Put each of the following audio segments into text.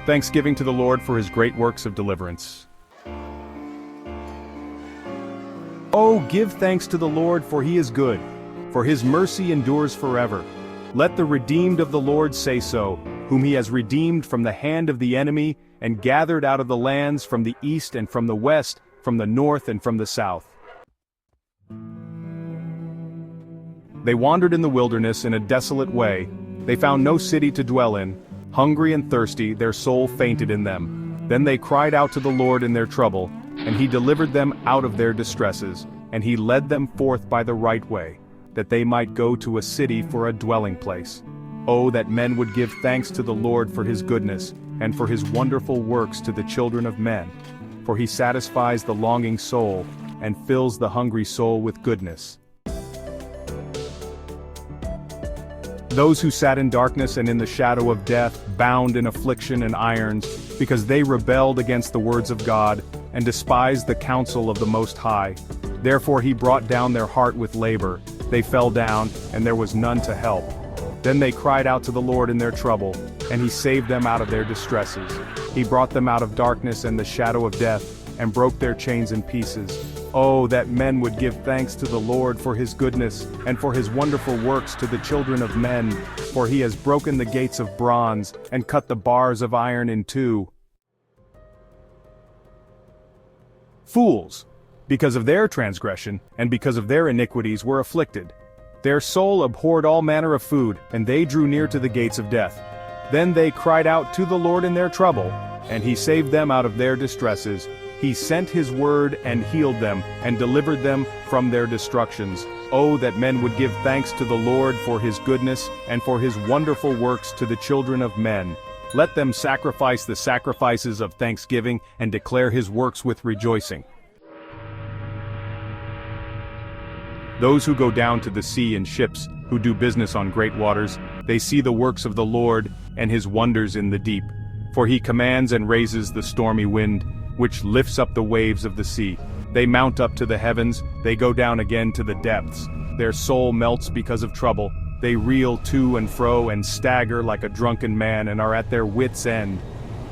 Thanksgiving to the Lord for his great works of deliverance. Oh, give thanks to the Lord, for he is good, for his mercy endures forever. Let the redeemed of the Lord say so, whom he has redeemed from the hand of the enemy, and gathered out of the lands from the east and from the west, from the north and from the south. They wandered in the wilderness in a desolate way. They found no city to dwell in. Hungry and thirsty, their soul fainted in them. Then they cried out to the Lord in their trouble, and he delivered them out of their distresses, and he led them forth by the right way, that they might go to a city for a dwelling place. Oh, that men would give thanks to the Lord for his goodness, and for his wonderful works to the children of men. For he satisfies the longing soul, and fills the hungry soul with goodness. Those who sat in darkness and in the shadow of death, bound in affliction and irons, because they rebelled against the words of God, and despised the counsel of the Most High. Therefore he brought down their heart with labor. They fell down, and there was none to help. Then they cried out to the Lord in their trouble, and he saved them out of their distresses. He brought them out of darkness and the shadow of death, and broke their chains in pieces. Oh, that men would give thanks to the Lord for his goodness, and for his wonderful works to the children of men, for he has broken the gates of bronze, and cut the bars of iron in two. Fools, because of their transgression, and because of their iniquities were afflicted. Their soul abhorred all manner of food, and they drew near to the gates of death. Then they cried out to the Lord in their trouble, and he saved them out of their distresses. He sent his word and healed them, and delivered them from their destructions. Oh, that men would give thanks to the Lord for his goodness, and for his wonderful works to the children of men. Let them sacrifice the sacrifices of thanksgiving, and declare his works with rejoicing. Those who go down to the sea in ships, who do business on great waters, they see the works of the Lord, and his wonders in the deep. For he commands and raises the stormy wind, which lifts up the waves of the sea. They mount up to the heavens, they go down again to the depths. Their soul melts because of trouble. They reel to and fro and stagger like a drunken man, and are at their wits' end.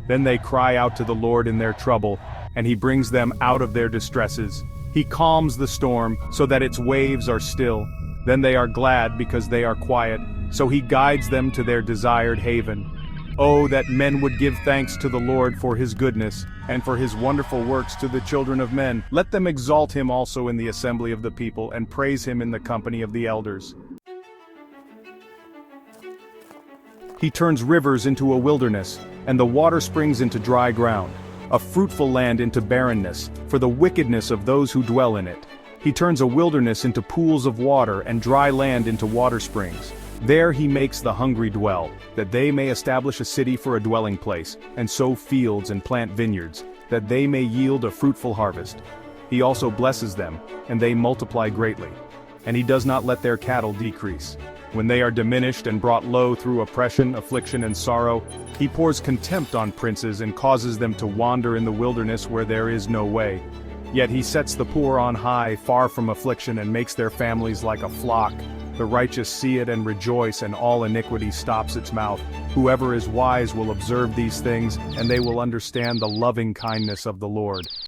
Then they cry out to the Lord in their trouble, and he brings them out of their distresses. He calms the storm, so that its waves are still. Then they are glad because they are quiet, so he guides them to their desired haven. Oh, that men would give thanks to the Lord for his goodness, and for his wonderful works to the children of men. Let them exalt him also in the assembly of the people, and praise him in the company of the elders. He turns rivers into a wilderness, and the water springs into dry ground, a fruitful land into barrenness, for the wickedness of those who dwell in it. He turns a wilderness into pools of water, and dry land into water springs. There he makes the hungry dwell, that they may establish a city for a dwelling place, and sow fields and plant vineyards, that they may yield a fruitful harvest. He also blesses them, and they multiply greatly. And he does not let their cattle decrease. When they are diminished and brought low through oppression, affliction, and sorrow, he pours contempt on princes and causes them to wander in the wilderness where there is no way. Yet he sets the poor on high, far from affliction, and makes their families like a flock. The righteous see it and rejoice, and all iniquity stops its mouth. Whoever is wise will observe these things, and they will understand the loving kindness of the Lord.